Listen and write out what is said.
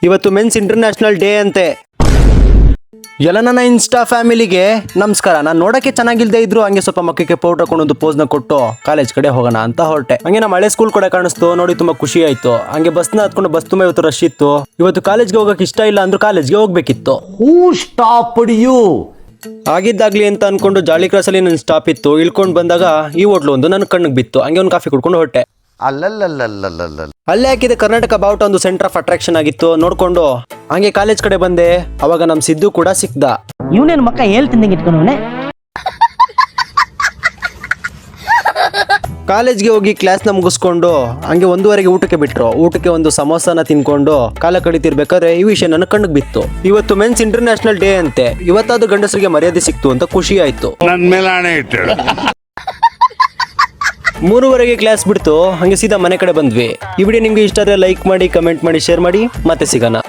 ಇವತ್ತು men's international day ಅಂತೆ. ಎಲ್ಲ ನನ್ನ ಇನ್ಸ್ಟಾ ಫ್ಯಾಮಿಲಿಗೆ ನಮಸ್ಕಾರ. ನಾನು ನೋಡಕ್ಕೆ ಚೆನ್ನಾಗಿಲ್ದೇ ಇದ್ರು ಹಂಗೆ ಸ್ವಲ್ಪ ಮಕ್ಕಕ್ಕೆ ಪೌಡರ್ ಹಾಕೊಂಡು ಪೋಸ್ನ ಕೊಟ್ಟು ಕಾಲೇಜ್ ಕಡೆ ಹೋಗೋಣ ಅಂತ ಹೊರಟೆ. ಹಂಗೆ ನಮ್ಮ ಹಳೆ ಸ್ಕೂಲ್ ಕೂಡ ಕಾಣಿಸ್ತು, ನೋಡಿ ತುಂಬಾ ಖುಷಿ ಆಯ್ತು. ಹಂಗೆ ಬಸ್ನ ಹತ್ಕೊಂಡು ಬಸ್ ತುಂಬಾ ಇವತ್ತು ರಶ್ ಇತ್ತು. ಇವತ್ತು ಕಾಲೇಜ್ಗೆ ಹೋಗಕ್ಕೆ ಇಷ್ಟ ಇಲ್ಲ ಅಂದ್ರೂ ಕಾಲೇಜ್ಗೆ ಹೋಗ್ಬೇಕಿತ್ತು. ಆಗಿದ್ದಾಗ್ಲಿ ಅಂತ ಅನ್ಕೊಂಡು ಜಾಲಿ ಕ್ರಾಸ್ ಅಲ್ಲಿ ನನ್ನ ಸ್ಟಾಪ್ ಇತ್ತು. ಇಳ್ಕೊಂಡು ಬಂದಾಗ ಈ ಹೋಟ್ಲು ಒಂದು ನನ್ನ ಕಣ್ಣಿಗೆ ಬಿತ್ತು. ಹಂಗೆ ಒಂದು ಕಾಫಿ ಕುಡ್ಕೊಂಡು ಹೊರಟೆ. ಅಲ್ಲೇ ಹಾಕಿದೆ ಕರ್ನಾಟಕ ಬಾವುಟ ಒಂದು ಸೆಂಟರ್ ಆಫ್ ಅಟ್ರಾಕ್ಷನ್ ಆಗಿತ್ತು. ನೋಡ್ಕೊಂಡು ಹಂಗೆ ಕಾಲೇಜ್ ಕಡೆ ಬಂದೆ. ಅವಾಗ ನಮ್ ಸಿದ್ದು ಕೂಡ ಸಿಕ್ದ. ಇವನೇನು ಮಕ್ಕ ಹೇಳ್ತಿದ್ದಂಗೆ ಇಟ್ಕೊಂಡವನೆ. ಕಾಲೇಜ್ಗೆ ಹೋಗಿ ಕ್ಲಾಸ್ನ ಮುಗಿಸ್ಕೊಂಡು ಹಂಗೆ 1:15ಗೆ ಊಟಕ್ಕೆ ಬಿಟ್ರು. ಊಟಕ್ಕೆ ಒಂದು ಸಮೋಸನ ತಿನ್ಕೊಂಡು ಕಾಲ ಕಡಿತಿರ್ಬೇಕಾದ್ರೆ ಈ ವಿಷಯ ನನ್ನ ಕಣ್ಣಿಗೆ ಬಿತ್ತು. ಇವತ್ತು ಮೆನ್ಸ್ ಇಂಟರ್ನ್ಯಾಷನಲ್ ಡೇ ಅಂತೆ. ಇವತ್ತಾದ್ರೂ ಗಂಡಸರಿಗೆ ಮರ್ಯಾದೆ ಸಿಕ್ತು ಅಂತ ಖುಷಿ ಆಯ್ತು. 3:15ಗೆ ಕ್ಲಾಸ್ ಬಿಡ್ತು. ಹಂಗೆ ಸೀದಾ ಮನೆ ಕಡೆ ಬಂದ್ವಿ. ಈ ವಿಡಿಯೋ ನಿಮ್ಗೆ ಇಷ್ಟ ಆದರೆ ಲೈಕ್ ಮಾಡಿ, ಕಮೆಂಟ್ ಮಾಡಿ, ಶೇರ್ ಮಾಡಿ. ಮತ್ತೆ ಸಿಗೋಣ.